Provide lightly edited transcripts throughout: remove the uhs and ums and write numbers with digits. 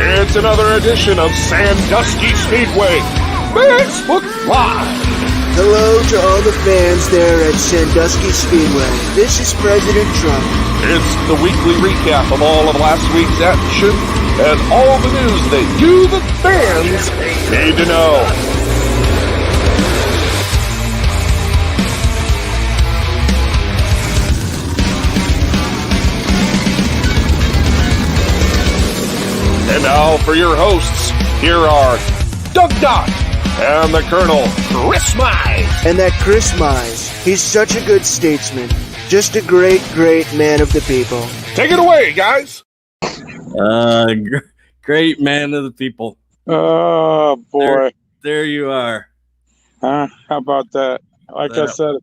It's another edition of Sandusky Speedway Facebook Live. Hello to all the fans there at Sandusky Speedway. This is President Trump. It's the weekly recap of all of last week's action and all the news that you, the fans, need to know. And now for your hosts, here are Doug Dock and the Colonel, Chris Mize. And that Chris Mize, he's such a good statesman. Just a great, great man of the people. Take it away, guys. Great man of the people. Oh, boy. There you are. How about that? Like I said,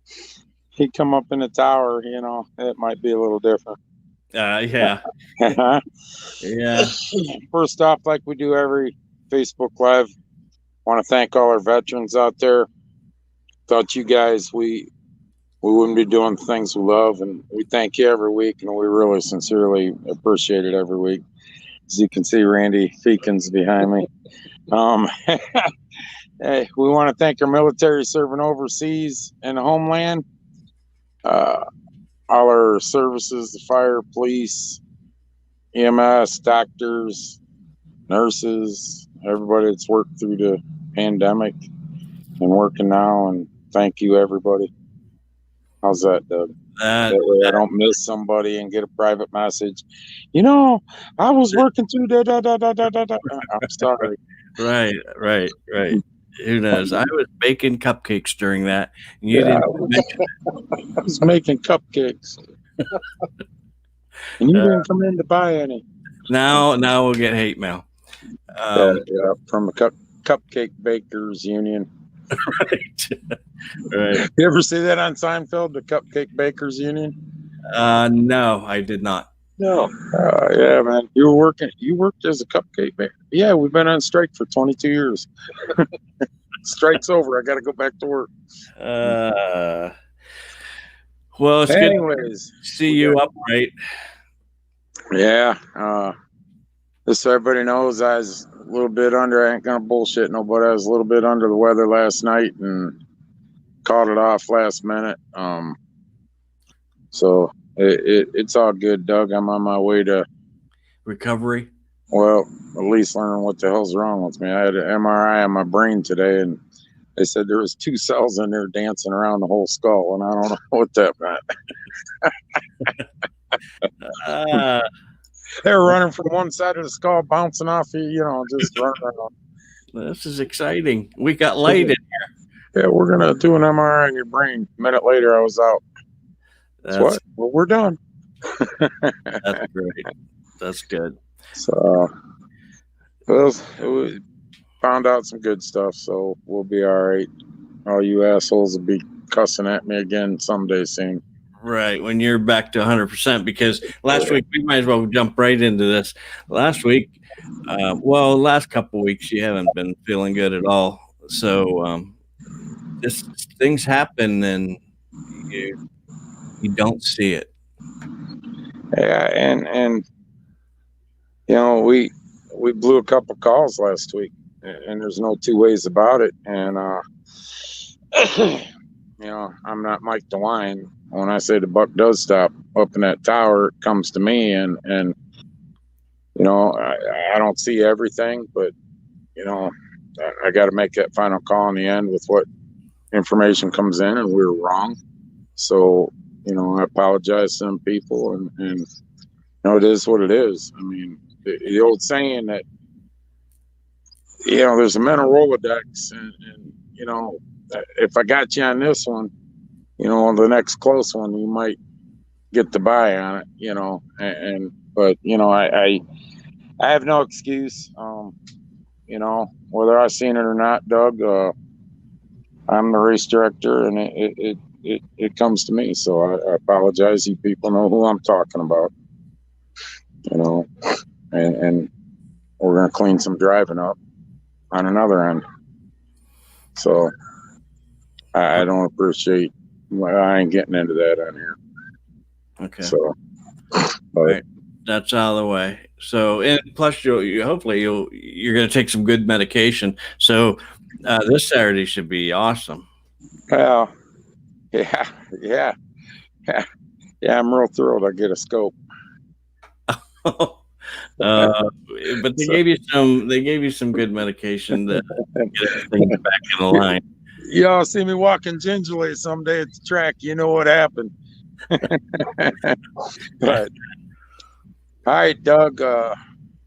if he come up in the tower, you know, it might be a little different. Yeah. Yeah. First off, like we do every Facebook Live, want to thank all our veterans out there. Without you guys, we wouldn't be doing the things we love, and we thank you every week, and we really sincerely appreciate it every week. As you can see, Randy Feakins behind me. Hey, we want to thank our military serving overseas and the homeland. All our services, the fire, police, EMS, doctors, nurses, everybody that's worked through the pandemic and working now, and thank you, everybody. How's that, Doug? That way I don't miss somebody and get a private message. You know, I was working through da. I'm sorry. Right. Who knows? I was baking cupcakes during that. And you didn't mention it. I was making cupcakes. And you didn't come in to buy any. Now we'll get hate mail. From the Cupcake Bakers Union. Right. You ever see that on Seinfeld, the Cupcake Bakers Union? No, I did not. No. Yeah, man. You worked as a cupcake baker. Yeah, we've been on strike for 22 years. Strike's over. I got to go back to work. Well, it's anyways, good to see you upright. Yeah. Just so everybody knows, I was a little bit under. I ain't gonna bullshit nobody. I was a little bit under the weather last night and caught it off last minute. So it's all good, Doug. I'm on my way to recovery. Well, at least learning what the hell's wrong with me. I had an MRI on my brain today, and they said there was 2 cells in there dancing around the whole skull, and I don't know what that meant. They're running from one side of the skull, bouncing off, just running around. This is exciting. We got light in here. Yeah, we're going to do an MRI on your brain. A minute later, I was out. That's what? Well, we're done. That's great. That's good. So, we found out some good stuff, so we'll be all right. All you assholes will be cussing at me again someday soon. Right, when you're back to 100%, because last week, we might as well jump right into this. Last week, last couple of weeks, you haven't been feeling good at all. So things happen and you don't see it. Yeah, and we blew a couple calls last week, and there's no two ways about it. And I'm not Mike DeWine. When I say the buck does stop up in that tower, it comes to me, and I don't see everything, but I got to make that final call in the end with what information comes in, and we were wrong. So I apologize to some people, and it is what it is. I mean, the old saying that there's a mental Rolodex, and if I got you on this one, the next close one, you might get the buy on it, but I have no excuse. Whether I've seen it or not, Doug, I'm the race director, and it comes to me. So I apologize. You people know who I'm talking about, and we're going to clean some driving up on another end. So I don't appreciate. I ain't getting into that on here. Okay. So, right. That's out of the way. So, and plus, hopefully you're going to take some good medication. So, this Saturday should be awesome. Well, yeah, yeah, yeah, yeah. I'm real thrilled. I get a scope. But they gave you some. They gave you some good medication to get everything back in the line. Y'all see me walking gingerly someday at the track, you know what happened. But all right, Doug.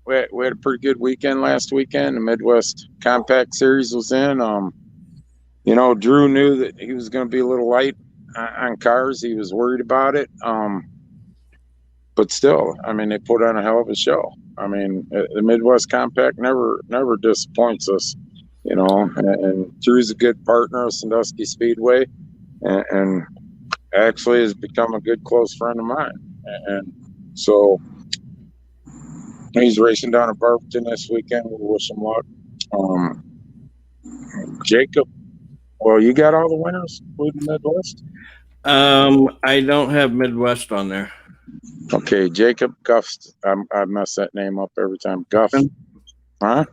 We had a pretty good weekend last weekend. The Midwest Compact Series was in. Drew knew that he was going to be a little light on cars. He was worried about it. But still, I mean, they put on a hell of a show. I mean, the Midwest Compact never disappoints us, and Drew's a good partner of Sandusky Speedway, and actually has become a good close friend of mine. And so he's racing down at Barberton this weekend. We wish him luck. Jacob, well, you got all the winners with the Midwest? I don't have Midwest on there. Okay, Jacob Gust. I mess that name up every time. Guff. Huh?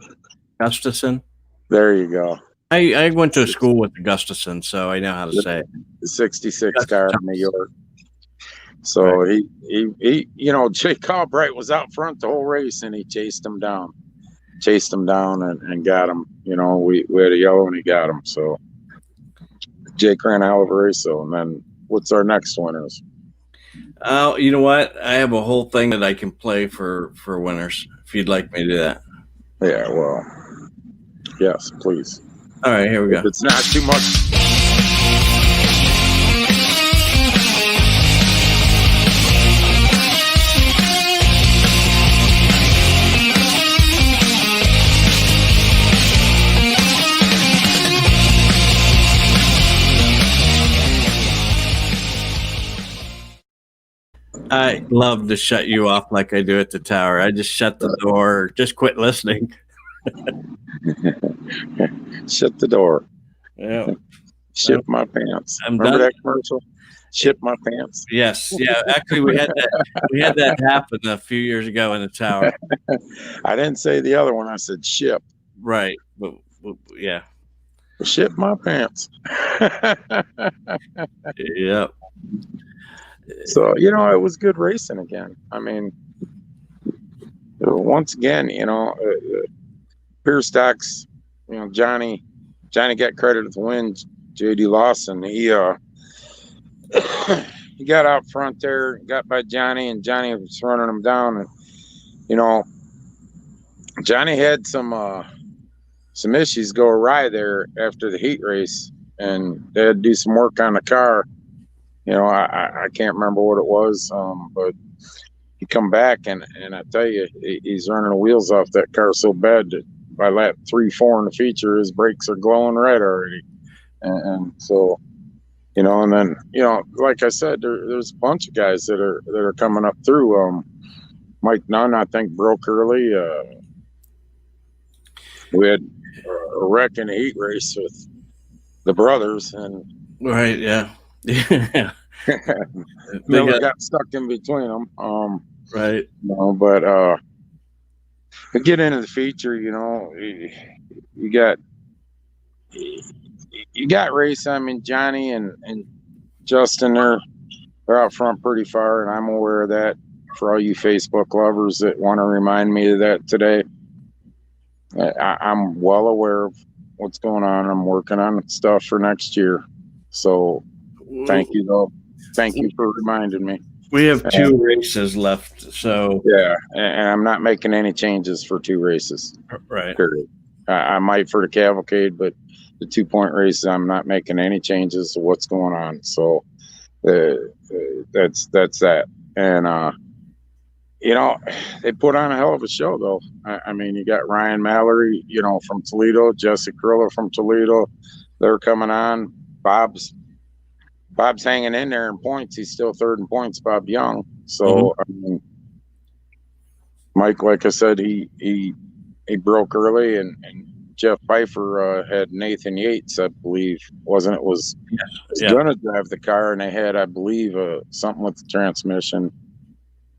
Gustafson. There you go. I went to a school with Gustafson, so I know how to say it. The 66 car in New York. So right. he Jake Albright was out front the whole race, and he chased him down and got him. We had a yellow and he got him. So Jake ran a hell of a race. So, and then what's our next winners? You know what? I have a whole thing that I can play for winners if you'd like me to do that. Yeah, well, yes, please. All right, here we go. If it's not too much. I love to shut you off like I do at the tower. I just shut the door, just quit listening. Shut the door. Yeah. Ship my pants. Remember that commercial? Ship my pants. Yes. Yeah. Actually, we had that happen a few years ago in the tower. I didn't say the other one. I said ship. Right. But yeah. Ship my pants. Yep. So, it was good racing again. I mean, once again, Pure Stocks, Johnny got credit at the win. JD Lawson, he got out front there, got by Johnny, and Johnny was running him down. And, Johnny had some issues go awry there after the heat race, and they had to do some work on the car. I can't remember what it was, but he come back and I tell you, he's running the wheels off that car so bad that by lap 3-4 in the feature, his brakes are glowing red already. And so, and then, like I said, there's a bunch of guys that are coming up through. Mike Nunn, I think, broke early. We had a wreck in a heat race with the brothers, and right, yeah. Yeah. Miller got stuck in between them. Right. But to get into the feature, you got race. I mean, Johnny and Justin, they're out front pretty far, and I'm aware of that. For all you Facebook lovers that want to remind me of that today, I'm well aware of what's going on. I'm working on stuff for next year. So thank you, though. Thank you for reminding me. We have 2 races left, so yeah, and I'm not making any changes for 2 races. Right. Period. I might for the cavalcade, but the 2-point races, I'm not making any changes to what's going on. So that's that. And they put on a hell of a show, though. I mean, you got Ryan Mallory, from Toledo, Jesse Carrillo from Toledo. They're coming on. Bob's hanging in there in points. He's still third in points, Bob Young. So, I mean, Mike, like I said, he broke early, and Jeff Pfeiffer had Nathan Yates, I believe, wasn't it? Was going to drive the car, and they had, I believe, something with the transmission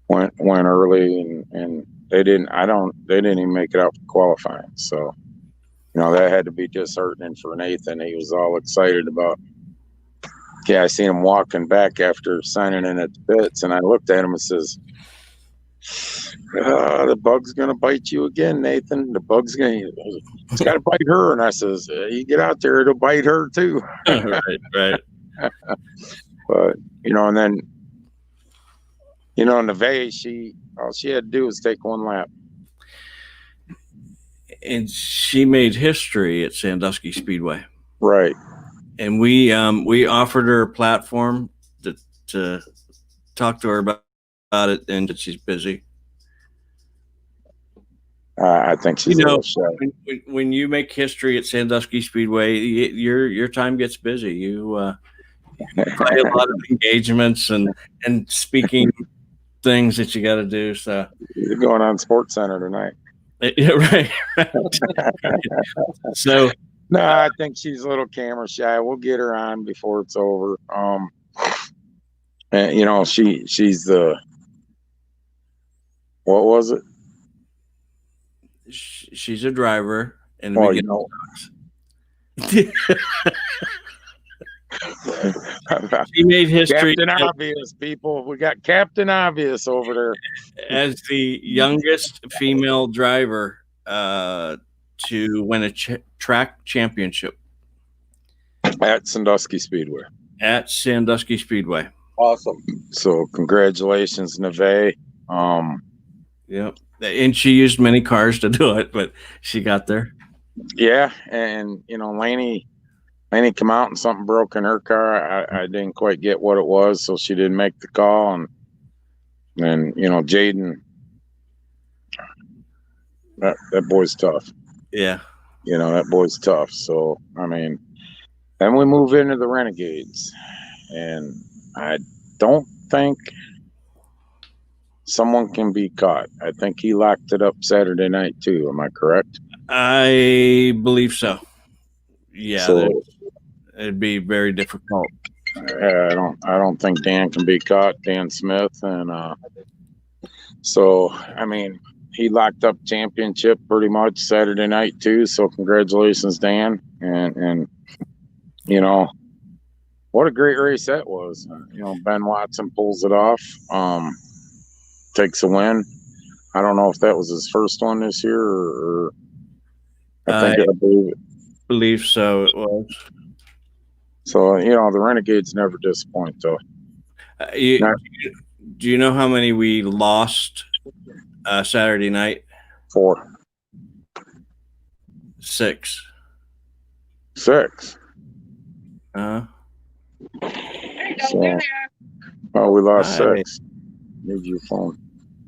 went early, and they didn't even make it out for qualifying. So, that had to be disheartening for Nathan. He was all excited about. Yeah, I seen him walking back after signing in at the pits, and I looked at him and says, the bug's gonna bite you again, Nathan. It's gotta bite her. And I says, you get out there, it'll bite her too. Right. But and then Nevaeh, all she had to do was take one lap. And she made history at Sandusky Speedway. Right. And we offered her a platform to talk to her about it, and she's busy. I think she's a little shy. When you make history at Sandusky Speedway, your time gets busy. You play a lot of engagements and speaking things that you got to do. So you're going on Sports Center tonight. Yeah, right. So no, I think she's a little camera shy. We'll get her on before it's over. And she's the, what was it? She's a driver, and she made history. Captain Obvious, people. We got Captain Obvious over there as the youngest female driver to win a track championship at Sandusky Speedway. Awesome. So congratulations, Nevaeh. Yep. And she used many cars to do it, but she got there. Yeah, and Laney came out and something broke in her car. I didn't quite get what it was, so she didn't make the call. And then Jaden, that boy's tough. Yeah, that boy's tough. So then we move into the Renegades, and I don't think someone can be caught. I think he locked it up Saturday night too. Am I correct? I believe so. Yeah, so, it'd be very difficult. I don't think Dan can be caught. Dan Smith, and so he locked up championship pretty much Saturday night too. So congratulations, Dan, and what a great race that was. Ben Watson pulls it off. Takes a win. I don't know if that was his first one this year, or I believe so. It was. So the Renegades never disappoint, though. Do you know how many we lost Saturday night? 4. 6. 6. So, we lost 6. Need your phone.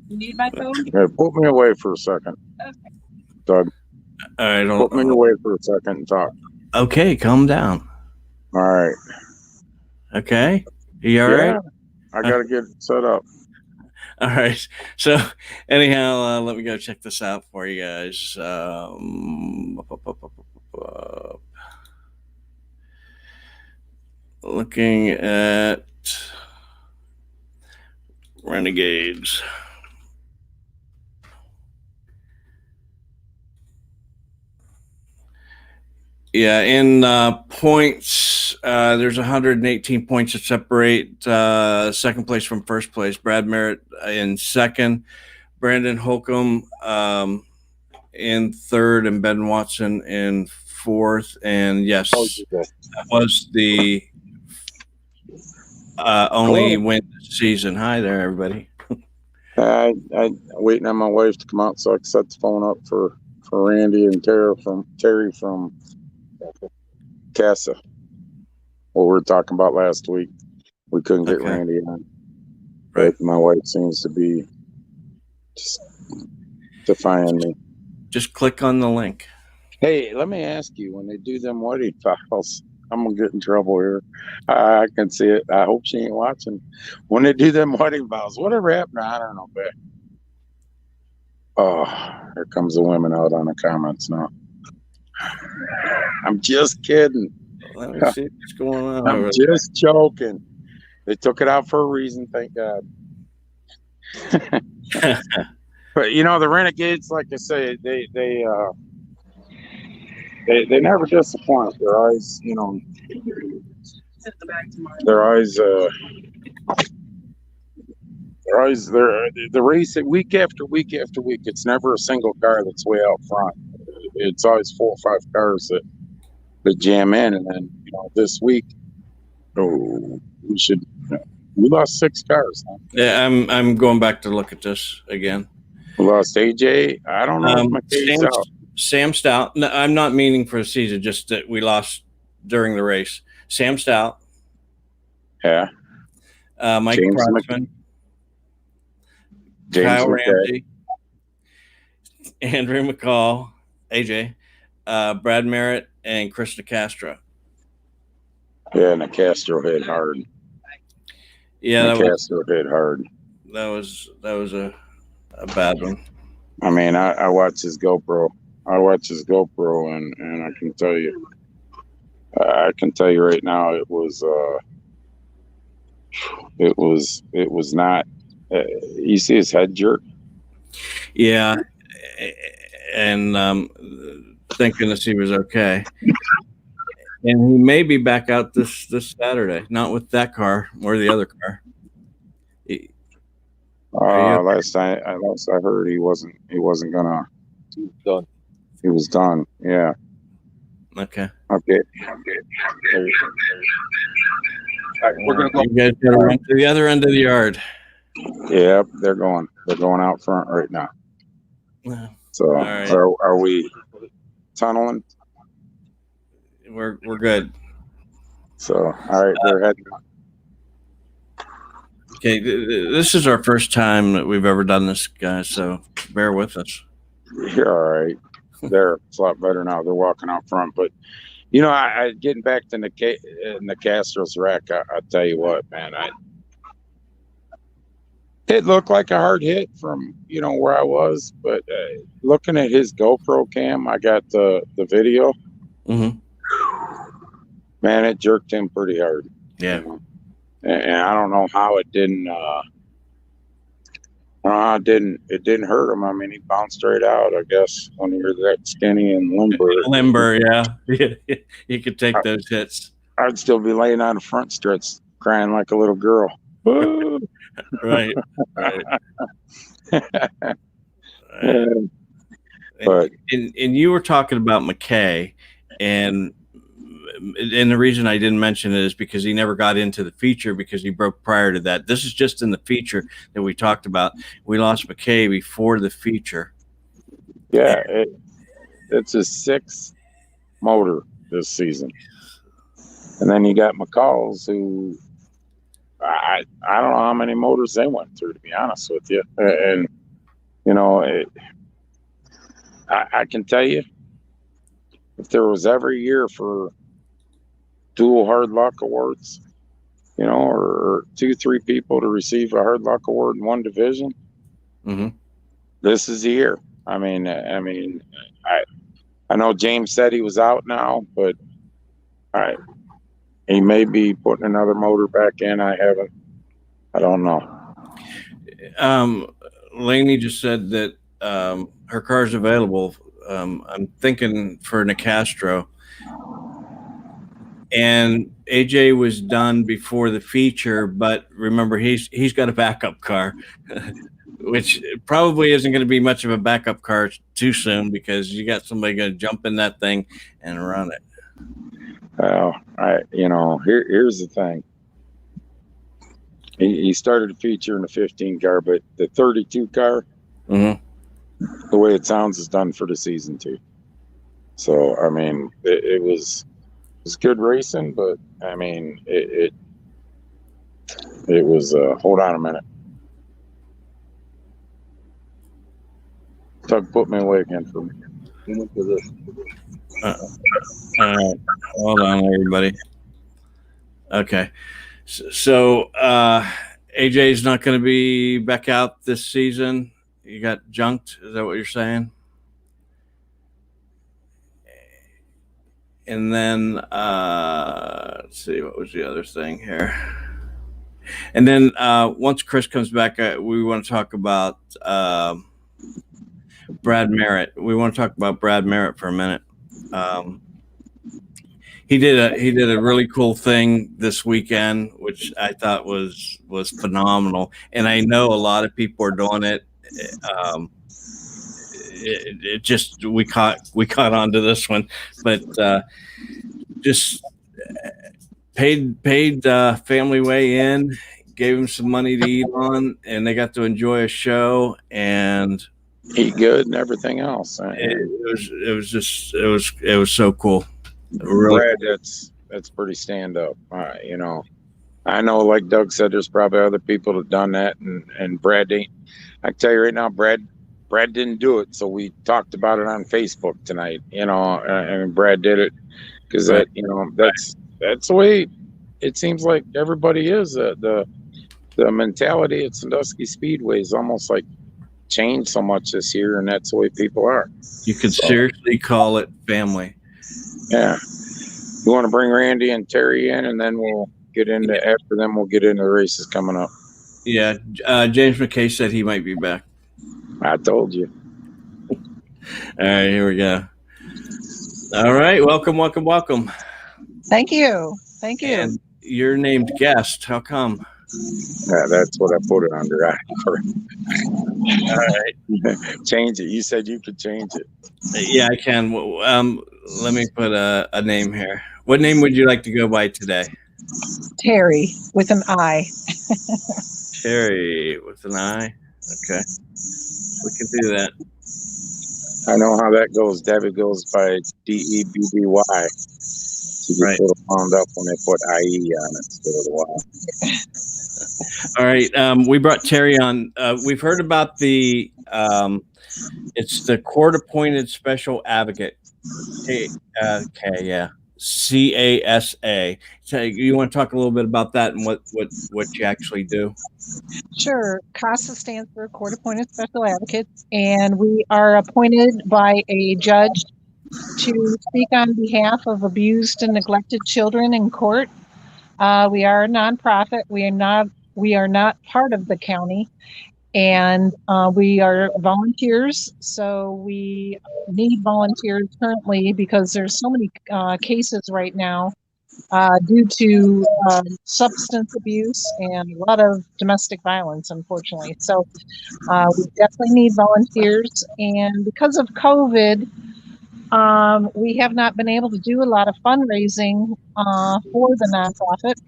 You need my phone? Hey, put me away for a second. Okay. Doug. All right. Put me away for a second and talk. Okay, calm down. All right. Okay. You all right? I got to get it set up. All right. So anyhow, let me go check this out for you guys. Looking at Renegades. Yeah, in points, there's 118 points that separate second place from first place. Brad Merritt in second, Brandon Holcomb in third, and Ben Watson in fourth. And yes, that was the only win this season. Hi there, everybody. I'm waiting on my wife to come out so I can set the phone up for Randy and Terry from CASA. What we were talking about last week. We couldn't get Randy on. Right. My wife seems to be just defying me. Just click on the link. Hey, let me ask you, when they do them wedding files, I'm going to get in trouble here. I can see it. I hope she ain't watching. When they do them wedding vows, whatever happened, I don't know, but here comes the women out on the comments now. I'm just kidding. Let me see what's going on. I'm just joking. They took it out for a reason, thank God. But the Renegades, like I say, they never disappoint. They're always, they're always they're the race week after week after week. It's never a single car that's way out front. It's always 4 or 5 cars that jam in, and then this week, we lost 6 cars. Huh? Yeah, I'm going back to look at this again. We lost AJ. I don't know if McKay's out. Sam Stout. No, I'm not meaning for the season, just that we lost during the race. Sam Stout. Yeah. Mike Protzman. Kyle Ramsey. Andrew McCall. AJ. Brad Merritt and Chris Nicastro. Yeah, Nicastro hit hard. Yeah, Nicastro hit hard. That was a bad one. I mean, I watched his GoPro. And I can tell you, right now, it was not. You see his head jerk. Yeah, and thank goodness he was okay. And he may be back out this Saturday, not with that car or the other car. Last I heard, he wasn't gonna. He was done. He was done. Yeah. Okay. Okay. We're gonna go. You guys gotta run to the other end of the yard. Yep, they're going out front right now. So right. Are we tunneling? We're good. So all right, they're heading. Okay, this is our first time that we've ever done this, guys. So bear with us. You're all right. They're a lot better now. They're walking out front, but I getting back to Nicastro's wreck. I tell you what, man, it looked like a hard hit from where I was, but looking at his GoPro cam, I got the video. Mm-hmm. Man, it jerked him pretty hard. Yeah. And I don't know how it didn't. It didn't hurt him. I mean, he bounced right out. I guess when you're that skinny and limber. Yeah. You could take those hits. I'd still be laying on the front stretch, crying like a little girl. Right. But and you were talking about McKay, and the reason I didn't mention it is because he never got into the feature because he broke prior to that. This is just in the feature that we talked about. We lost McKay before the feature. Yeah, it's his 6th motor this season. And then you got McCall's, who I don't know how many motors they went through, to be honest with you. And, I can tell you, if there was every year for dual hard luck awards, or 2-3 people to receive a hard luck award in one division, mm-hmm. This is the year. I mean, I know James said he was out now, but he may be putting another motor back in. I don't know. Lainey just said that her car's available. I'm thinking for Nicastro. And AJ was done before the feature, but remember he's got a backup car, which probably isn't going to be much of a backup car too soon because you got somebody going to jump in that thing and run it. Well, here's the thing. He started a feature in the 15 car, but the 32 car, mm-hmm. The way it sounds, is done for the season too. So I mean, it was good racing, but I mean, it was. Hold on a minute. Tug, put me away again for me. Hold on, everybody. Okay, so AJ's not going to be back out this season. You got junked. Is that what you're saying? And then let's see, what was the other thing here? And then once Chris comes back, we want to talk about Brad Merritt. We want to talk about Brad Merritt for a minute. He did a really cool thing this weekend, which I thought was phenomenal. And I know a lot of people are doing it. It just we caught onto this one, but just paid family way in, gave them some money to eat on, and they got to enjoy a show and eat good and everything else. It was so cool. Really Brad, cool. that's pretty stand up. You know, I know, like Doug said, there's probably other people that done that, and Brad ain't. I tell you right now, Brad didn't do it, so we talked about it on Facebook tonight. You know, and Brad did it because Right. That's the way it seems like everybody is. The mentality at Sandusky Speedway is almost like changed so much this year, and that's the way people are. You could seriously call it family. Yeah. You want to bring Randy and Terry in, and then we'll get into after them. We'll get into the races coming up. Yeah, James McKay said he might be back. I told you. All right, here we go. All right, welcome. Thank you. And you're named guest. How come? Yeah, that's what I put it under. All right, change it. You said you could change it. Yeah, I can. Let me put a name here. What name would you like to go by today? Terry with an I. Terry with an I. Okay, we can do that. I know how that goes. Debbie goes by DEBBY. She just Right. wound up when they put IE on it instead of the Y. All right. We brought Terry on. We've heard about the it's the court-appointed special advocate. CASA. So you want to talk a little bit about that and what you actually do? Sure. CASA stands for Court Appointed Special Advocates, and we are appointed by a judge to speak on behalf of abused and neglected children in court. We are a nonprofit. We are not part of the county, and we are volunteers. So we need volunteers currently because there's so many cases right now due to substance abuse and a lot of domestic violence, unfortunately. So we definitely need volunteers. And because of COVID, we have not been able to do a lot of fundraising for the nonprofit.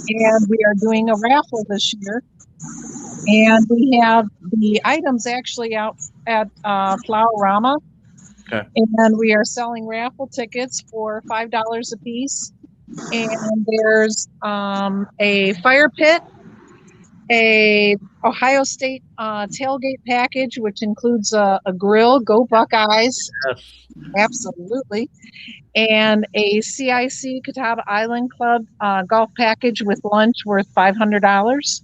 And we are doing a raffle this year. And we have the items actually out at Flowerama. Okay. And we are selling raffle tickets for $5 a piece. And there's a fire pit, a Ohio State tailgate package, which includes a grill, Go Buckeyes, Yes. absolutely, and a CIC Catawba Island Club golf package with lunch worth $500,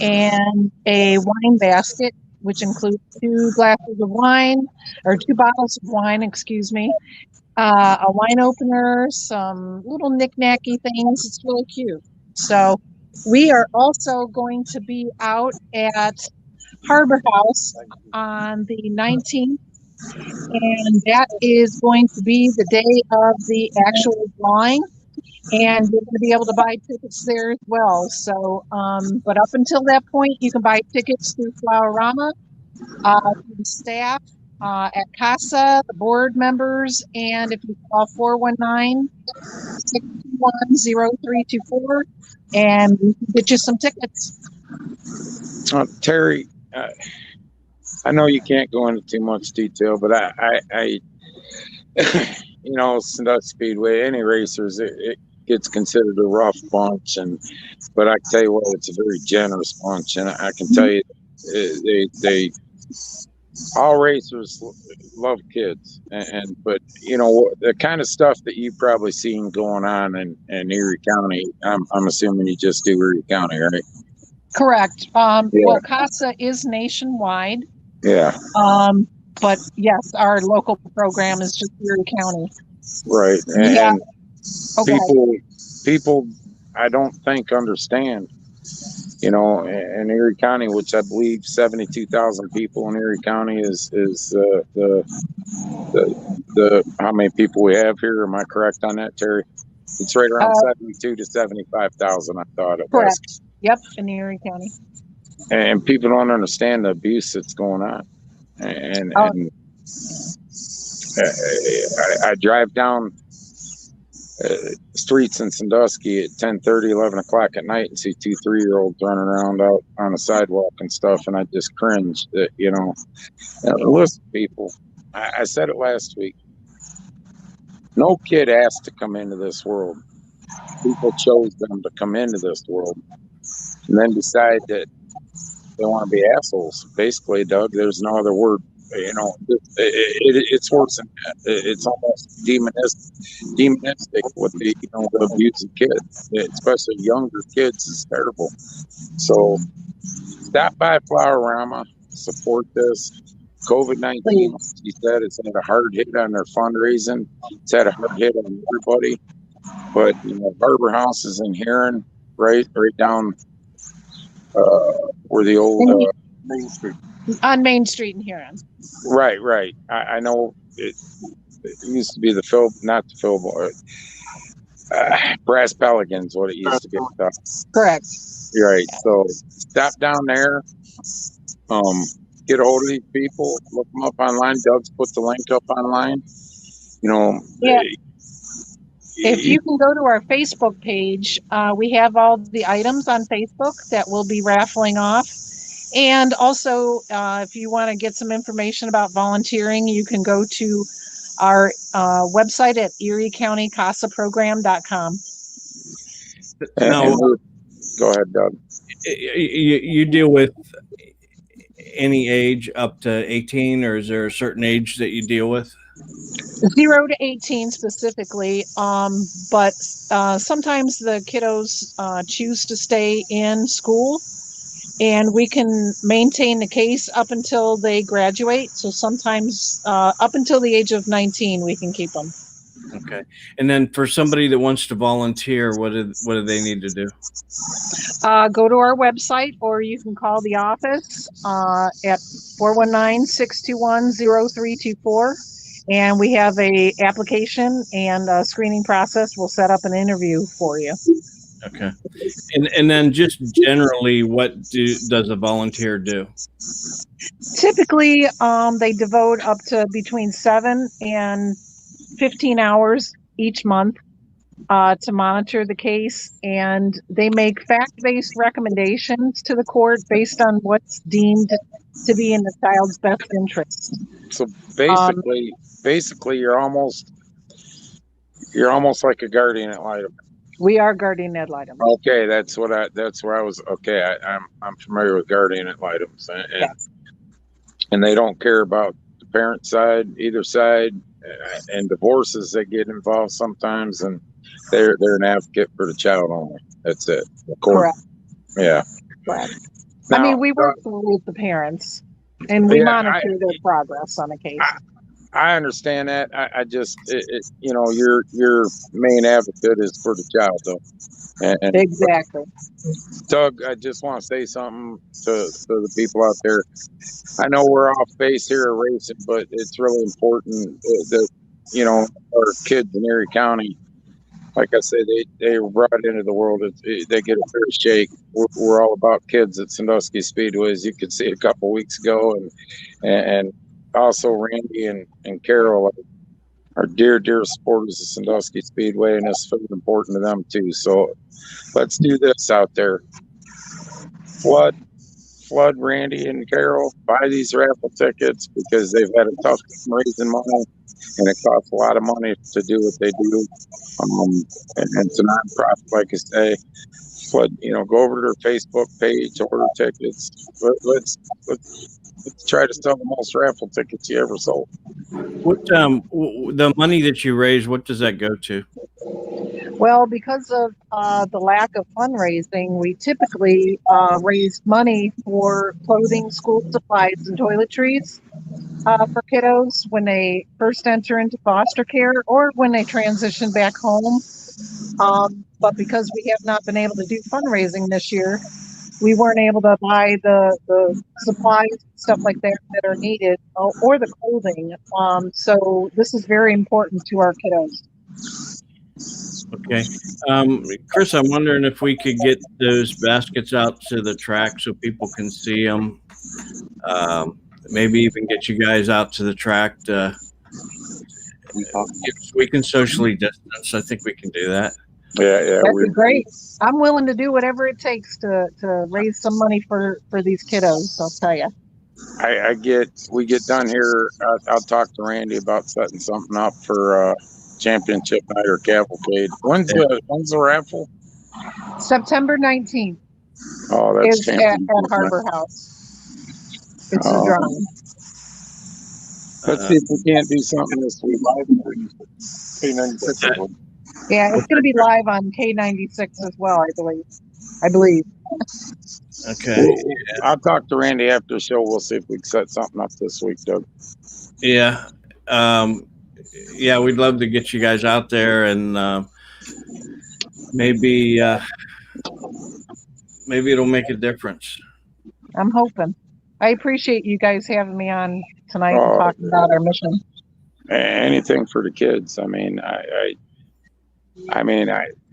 and a wine basket, which includes 2 glasses of wine, or 2 bottles of wine, excuse me, a wine opener, some little knick-knacky things. It's really cute. So we are also going to be out at Harbor House on the 19th, and that is going to be the day of the actual drawing, and you're going to be able to buy tickets there as well. So, but up until that point, you can buy tickets through Flowerama, through the staff at CASA, the board members, and if you call 419-621-0324, and we can get you some tickets. Terry, I know you can't go into too much detail, but I you know, Sandusky Speedway, any racers, it gets considered a rough bunch, but I can tell you what, it's a very generous bunch, and I can tell you, they all racers love kids, but you know the kind of stuff that you've probably seen going on in Erie County. I'm assuming you just do Erie County, right? Correct. Yeah. Well, CASA is nationwide. Yeah. But yes, our local program is just Erie County. Right. And okay. people I don't think understand You know, in Erie County, which I believe 72,000 people in Erie County is the how many people we have here. Am I correct on that, Terry? It's right around 72 to 75,000. I thought it was. Correct. Yep, in Erie County. And people don't understand the abuse that's going on. And I drive down streets in Sandusky at 10:30, 11 o'clock at night and see 2 3-year-olds running around out on the sidewalk and stuff, and I just cringe that, you know. Listen, people, I said it last week. No kid asked to come into this world. People chose them to come into this world and then decide that they want to be assholes. Basically, Doug, there's no other word. You know, it's worse than that. It's almost demonistic with the, you know, the abuse of kids, especially younger kids, is terrible. So stop by Flowerama, support this. COVID-19, he said, it's had a hard hit on their fundraising. It's had a hard hit on everybody. But, you know, Barber House is in Huron, right down where the old Main Street. On Main Street in Huron. Right. I know it used to be not the Phil, Brass Pelicans, what it used to be. Correct. Right. So stop down there. Get a hold of these people. Look them up online. Doug's put the link up online. You know. Yeah. If you can go to our Facebook page, we have all the items on Facebook that we'll be raffling off. And also, if you want to get some information about volunteering, you can go to our website at eriecountycasaprogram.com. Now, go ahead, Doug. You deal with any age up to 18, or is there a certain age that you deal with? 0 to 18 specifically, but sometimes the kiddos choose to stay in school, and we can maintain the case up until they graduate. So sometimes up until the age of 19, we can keep them. Okay. And then for somebody that wants to volunteer, what do they need to do? Go to our website, or you can call the office at 419-621-0324. And we have a application and a screening process. We'll set up an interview for you. Okay. And then just generally, what does a volunteer do? Typically, they devote up to between 7 and 15 hours each month to monitor the case, and they make fact-based recommendations to the court based on what's deemed to be in the child's best interest. So basically, you're almost like a guardian ad litem. We are guardian ad litem. Okay, that's where I was. Okay, I'm familiar with guardian ad litems, and they don't care about the parent side, either side, and divorces. They get involved sometimes, and they're an advocate for the child only. That's it. Correct. Yeah. Correct. Now, I mean, we work with the parents, and we monitor their progress on a case. I understand that. I just, you know, your main advocate is for the child, though. And exactly. Doug, I just want to say something to the people out there. I know we're off base here at racing, but it's really important that, you know, our kids in Erie County, like I said, they were brought into the world. They get a fair shake. We're all about kids at Sandusky Speedway, as you could see a couple weeks ago, and also Randy and Carol are dear supporters of Sandusky Speedway, and it's very important to them too. So let's do this out there. Flood Randy and Carol, buy these raffle tickets, because they've had a tough time raising money, and it costs a lot of money to do what they do. And it's a nonprofit, like I say. Flood, you know, go over to their Facebook page, order tickets. Let's try to sell the most raffle tickets you ever sold. What the money that you raise, what does that go to? Well, because of the lack of fundraising, we typically raise money for clothing, school supplies, and toiletries for kiddos when they first enter into foster care or when they transition back home. But because we have not been able to do fundraising this year, we weren't able to buy the supplies, stuff like that are needed, or the clothing. So this is very important to our kiddos. Okay. Chris, I'm wondering if we could get those baskets out to the track so people can see them. Maybe even get you guys out to the track to, we can socially distance. I think we can do that. Yeah. That'd be great. I'm willing to do whatever it takes to raise some money for these kiddos. I'll tell you. We get done here. I'll talk to Randy about setting something up for championship night or cavalcade. When's the raffle? September 19th. Oh, that's is at Harbor House. It's a drawing. Let's see if we can't do something this week. K96. Yeah, it's going to be live on K96 as well, I believe. Okay. I'll talk to Randy after the show. We'll see if we can set something up this week, Doug. Yeah. Yeah, we'd love to get you guys out there and maybe it'll make a difference. I'm hoping. I appreciate you guys having me on tonight and talking about our mission. Anything for the kids. I mean,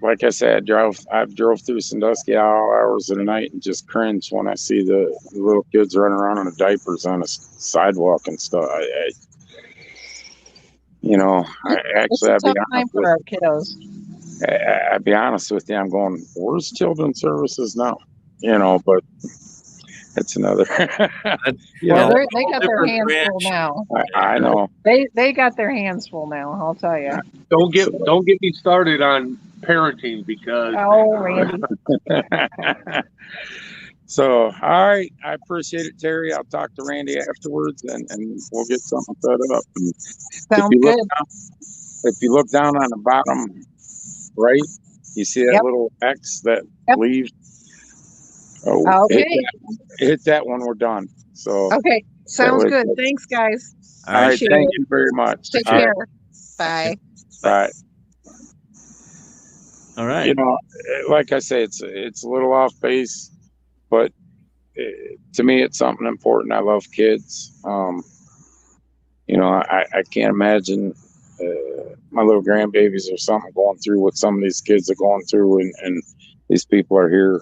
like I said, I've drove through Sandusky all hours of the night and just cringe when I see the little kids running around in diapers on a sidewalk and stuff. It's a tough time for our kiddos. I'd be honest with you. I'm going, where's children's services now? But it's another. Well, they got their hands full now. I know. They got their hands full now. I'll tell you. Don't get me started on parenting because. Oh, Randy. So, all right. I appreciate it, Terry. I'll talk to Randy afterwards, and we'll get something set up. And sounds good. If you look down on the bottom right, you see that little X that leaves. Oh, okay. Hit that when we're done. So okay, sounds good. Thanks, guys. All right, thank you very much. Take care. Bye. Bye. All right. Like I say, it's a little off base, but to me, it's something important. I love kids. I can't imagine my little grandbabies or something going through what some of these kids are going through, and these people are here.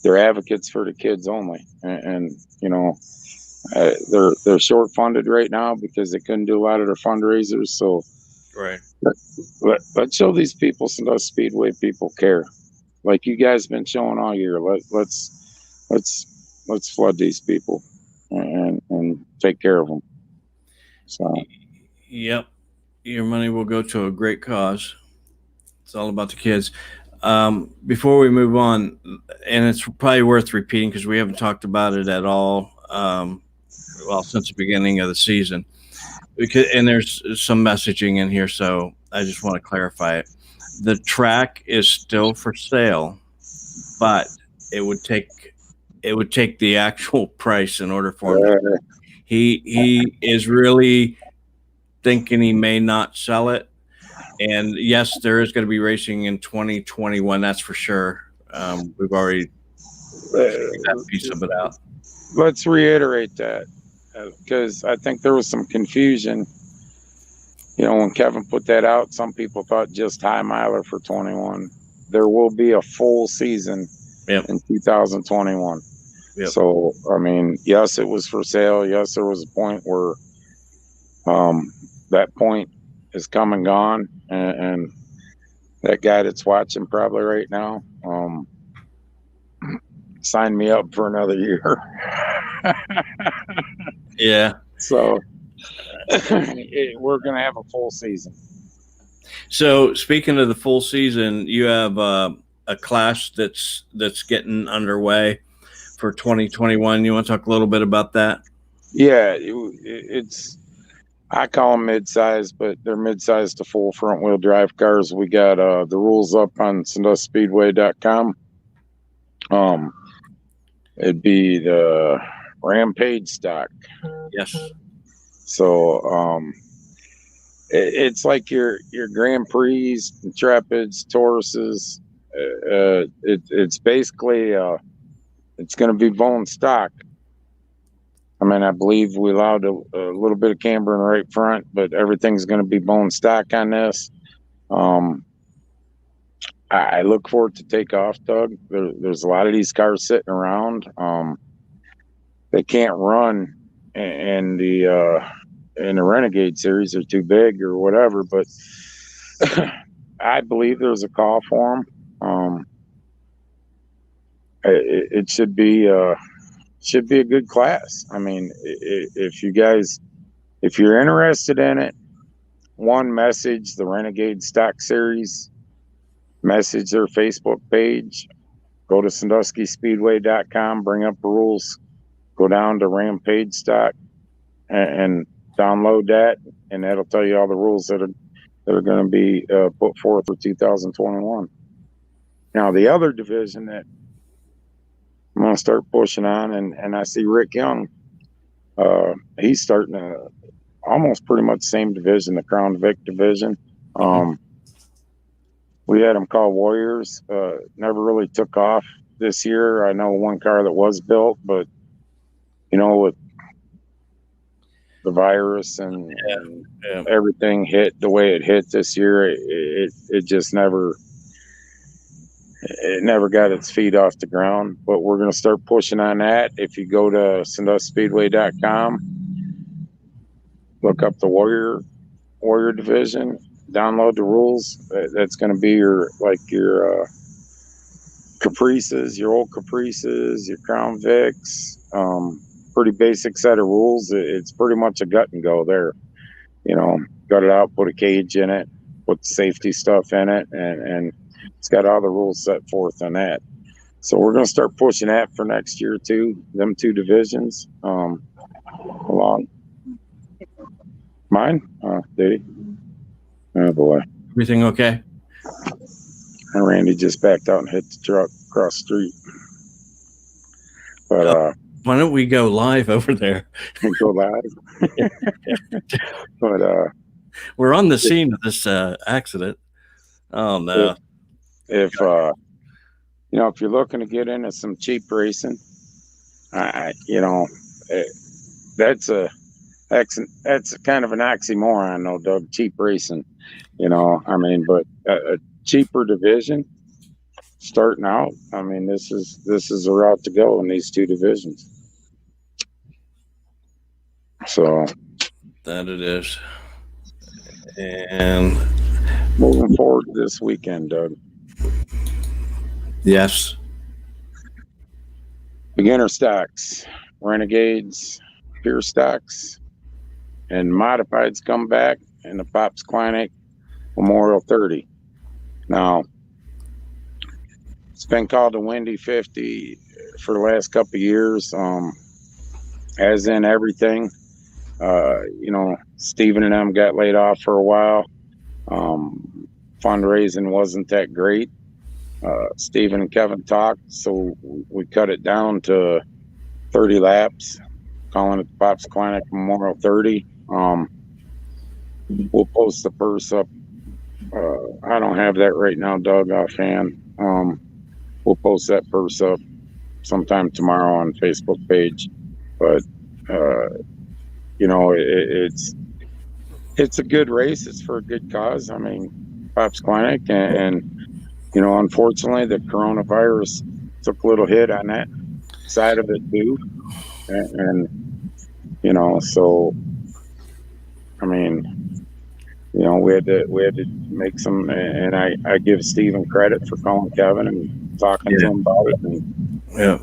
They're advocates for the kids only, and they're short funded right now because they couldn't do a lot of their fundraisers. So, right, let's show these people, Sandusky Speedway people, care, like you guys been showing all year. Let's flood these people and take care of them. So, yep, your money will go to a great cause. It's all about the kids. Before we move on, and it's probably worth repeating because we haven't talked about it at all, since the beginning of the season. And there's some messaging in here, so I just want to clarify it. The track is still for sale, but it would take the actual price in order for him. He is really thinking he may not sell it. And yes, there is going to be racing in 2021. That's for sure. We've already figured that piece of it out. Let's reiterate that because I think there was some confusion. When Kevin put that out, some people thought just high miler for 21. There will be a full season in 2021. Yep. So, yes, it was for sale. Yes, there was a point where that point is come and gone, and that guy that's watching probably right now signed me up for another year. Yeah. So we're gonna have a full season. So speaking of the full season, you have a class that's getting underway for 2021. You want to talk a little bit about that? Yeah, it's I call them mid-size, but they're mid-size to full front-wheel drive cars. We got the rules up on SanduskySpeedway.com. It'd be the Rampage stock. Yes. So it's like your Grand Prix, Intrepids, Tauruses. It's basically it's going to be bone stock. I mean, I believe we allowed a little bit of camber in the right front, but everything's going to be bone stock on this. I look for it to take off, Doug. There's a lot of these cars sitting around. They can't run in the Renegade series. They're too big or whatever, but I believe there's a call for them. It should be a good class. I mean, if you're interested in it, one, message the Renegade Stock Series, message their Facebook page, go to SanduskySpeedway.com, bring up rules, go down to Rampage Stock, and download that, and that'll tell you all the rules that are going to be put forth for 2021. Now, the other division that I'm going to start pushing on, and I see Rick Young, he's starting almost pretty much the same division, the Crown Vic division. We had them called Warriors. Never really took off this year. I know one car that was built, but with the virus and everything hit the way it hit this year, it just never got its feet off the ground. But we're going to start pushing on that. If you go to SanduskySpeedway.com, look up the Warrior division, download the rules. That's going to be your Caprices, your old Caprices, your Crown Vics. Pretty basic set of rules. It's pretty much a gut and go there. Gut it out, put a cage in it, put safety stuff in it, and it's got all the rules set forth on that. So we're going to start pushing that for next year too. Them two divisions. Along. Mine? Did he? Oh boy. Everything okay? And Randy just backed out and hit the truck across the street. But why don't we go live over there? Go live. But we're on the scene of this accident. Oh no. If if you're looking to get into some cheap racing, that's kind of an oxymoron, though, Doug. Cheap racing, but a cheaper division starting out. I mean, this is the route to go in these two divisions. So that it is. And moving forward this weekend, Doug. Yes. Beginner stocks, Renegades, pure stocks, and modifieds come back in the Pops Clinic Memorial 30. Now, it's been called the Windy 50 for the last couple of years, as in everything. Stephan and them got laid off for a while. Fundraising wasn't that great. Stephan and Kevin talked, so we cut it down to 30 laps, calling it the Pops Clinic Memorial 30. We'll post the purse up. I don't have that right now, Doug, offhand. We'll post that purse up sometime tomorrow on Facebook page. But it's a good race. It's for a good cause. I mean, Pops Clinic, and unfortunately, the coronavirus took a little hit on that side of it too, and so I mean, we had to make some, and I give Stephan credit for calling Kevin and talking to him about it, and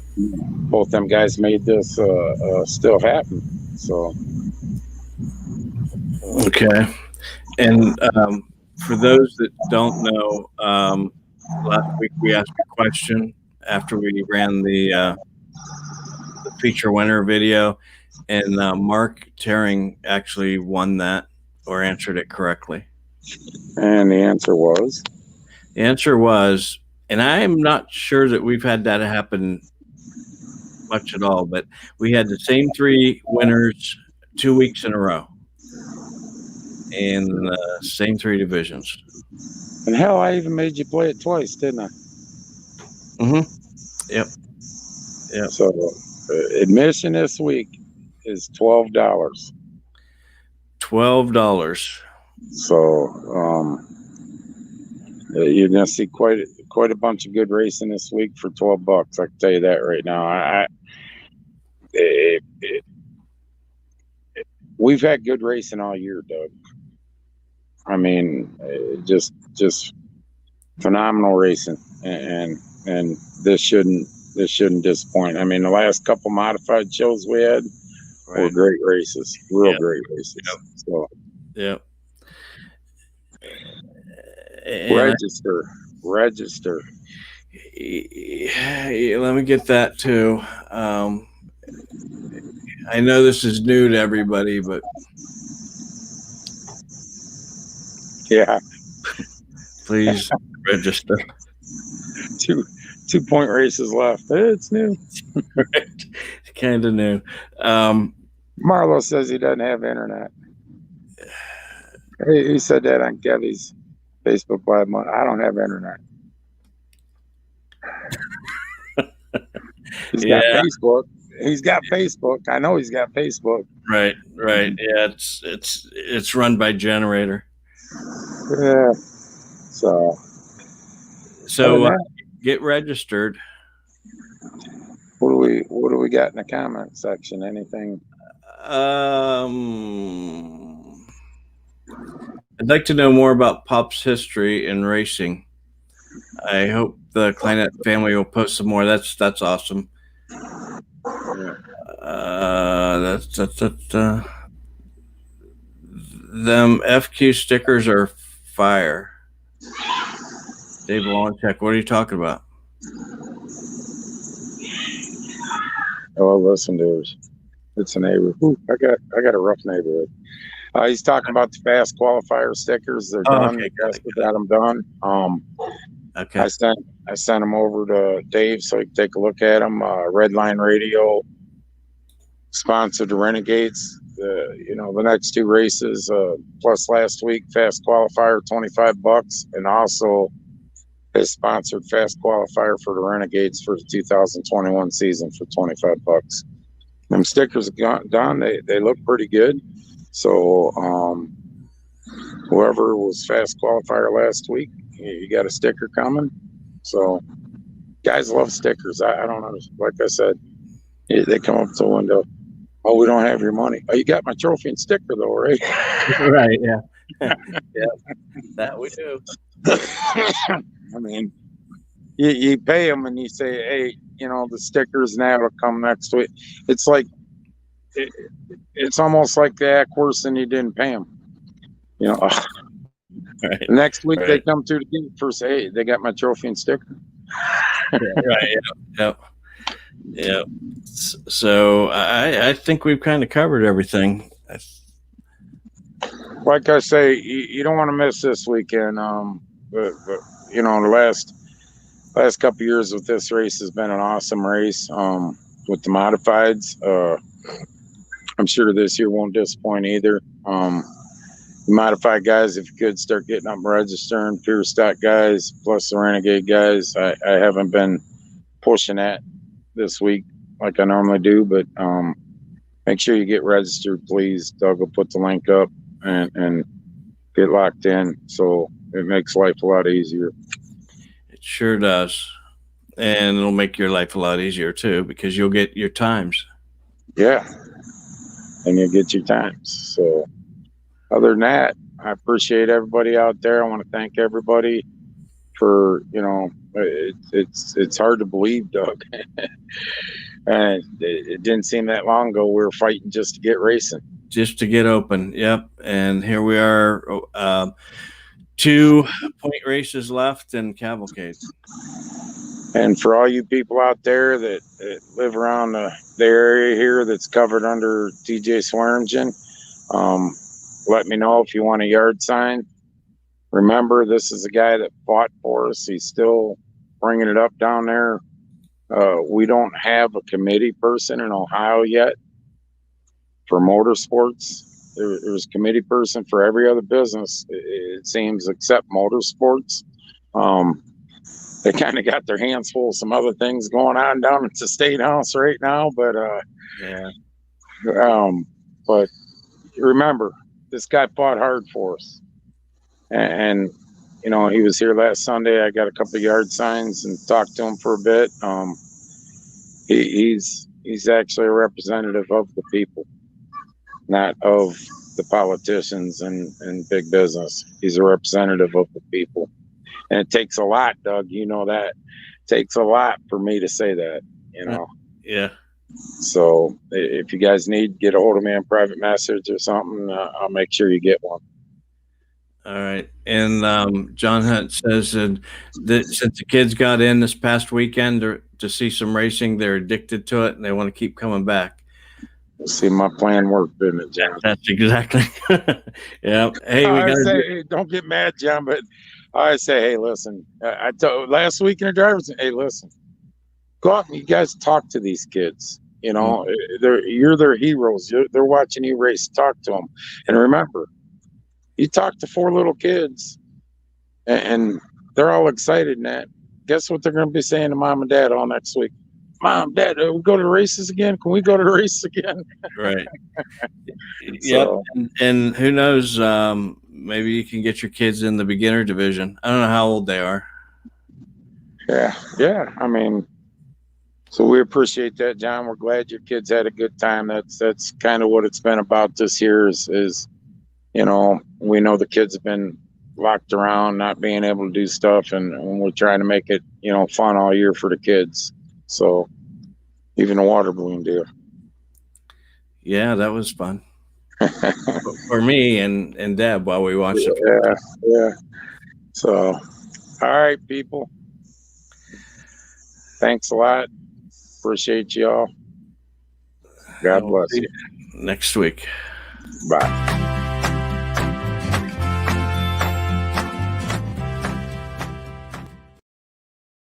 both them guys made this still happen. So okay, and for those that don't know, last week we asked a question after we ran the feature winner video, and Mark Tearing actually won that or answered it correctly. And the answer was? The answer was, and I'm not sure that we've had that happen much at all, but we had the same three winners 2 weeks in a row in the same three divisions. And hell, I even made you play it twice, didn't I? Mm-hmm. Yep. Yep. So admission this week is $12. $12. So you're gonna see quite a bunch of good racing this week for $12. I can tell you that right now. We've had good racing all year, Doug. I mean, just phenomenal racing, and this shouldn't disappoint. I mean, the last couple modified shows we had were great races, real great races. Yep. So, Yep. Register. Yeah, let me get that too. I know this is new to everybody, but yeah, please register. 2-point races left. It's new. Right. Kind of new. Marlo says he doesn't have internet. He said that on Kevy's Facebook Live. I don't have internet. He's got Facebook. He's got Facebook. I know he's got Facebook. Right. Yeah, it's run by generator. Yeah. So get registered. What do we got in the comment section? Anything? I'd like to know more about Pop's history in racing. I hope the Kleinett family will post some more. That's awesome. Them FQ stickers are fire. Dave Wallencheck, what are you talking about? Oh, listen, dude. It's a neighbor. Ooh, I got a rough neighborhood. He's talking about the fast qualifier stickers. They're done. Okay, We got them done. Okay. I sent them over to Dave so he can take a look at them. Red Line Radio sponsored the Renegades. The next two races, plus last week fast qualifier $25, and also they sponsored fast qualifier for the Renegades for the 2021 season for $25. Them stickers are done. They look pretty good. So whoever was fast qualifier last week, you got a sticker coming. So guys love stickers. I don't know. Like I said, they come up to the window. Oh, we don't have your money. Oh, you got my trophy and sticker though, right? Right. Yeah. Yeah. That we do. I mean, you pay them and you say, hey, the stickers now will come next week. It's like, it's almost like they act worse than you didn't pay them. Right. Next week they come to the gate first. Hey, they got my trophy and sticker. Right. Yep. So I think we've kind of covered everything. Like I say, you don't want to miss this weekend. But the last couple of years with this race has been an awesome race. With the modifieds, I'm sure this year won't disappoint either. The modified guys, if you could start getting up and registering, pure stock guys plus the Renegade guys. I haven't been pushing that this week like I normally do, but make sure you get registered, please. Doug will put the link up and get locked in, so it makes life a lot easier. It sure does, and it'll make your life a lot easier too because you'll get your times. Yeah, and you'll get your times. So other than that, I appreciate everybody out there. I want to thank everybody for, it's hard to believe, Doug. And it didn't seem that long ago we were fighting just to get racing. Just to get open. Yep. And here we are, 2 point races left in Cavalcade. And for all you people out there that live around the area here that's covered under TJ Swearingen, let me know if you want a yard sign. Remember, this is a guy that fought for us. He's still bringing it up down there. We don't have a committee person in Ohio yet for motorsports. There's a committee person for every other business, it seems, except motorsports. they kind of got their hands full of some other things going on down at the state house right now. But Yeah. But remember, this guy fought hard for us, and you know, he was here last Sunday. I got a couple of yard signs and talked to him for a bit. He's actually a representative of the people, not of the politicians and big business. He's a representative of the people. And it takes a lot, Doug. You know that. It takes a lot for me to say that, you know. Yeah. So if you guys need, get a hold of me in private message or something. I'll make sure you get one. All right. And John Hunt says that since the kids got in this past weekend to see some racing, they're addicted to it and they want to keep coming back. See, my plan worked, didn't it, John? That's exactly. Yeah. Hey, don't get mad, John, but I say, hey, listen, I told last week in the drivers, hey, listen, go out and you guys talk to these kids. You know, you're their heroes. They're watching you race. Talk to them. And remember, you talk to 4 little kids and they're all excited and that. Guess what they're going to be saying to mom and dad all next week? Mom, Dad, we go to the races again? Can we go to the races again? Right. Yep. And who knows, maybe you can get your kids in the beginner division. I don't know how old they are. Yeah. I mean, so we appreciate that, John. We're glad your kids had a good time. That's kind of what it's been about this year is, you know, we know the kids have been locked around, not being able to do stuff, and we're trying to make it, you know, fun all year for the kids. So even the water balloon deal. Yeah, that was fun. For me and Deb while we watched it. Yeah. So, all right, people. Thanks a lot. Appreciate y'all. God bless you. Next week. Bye.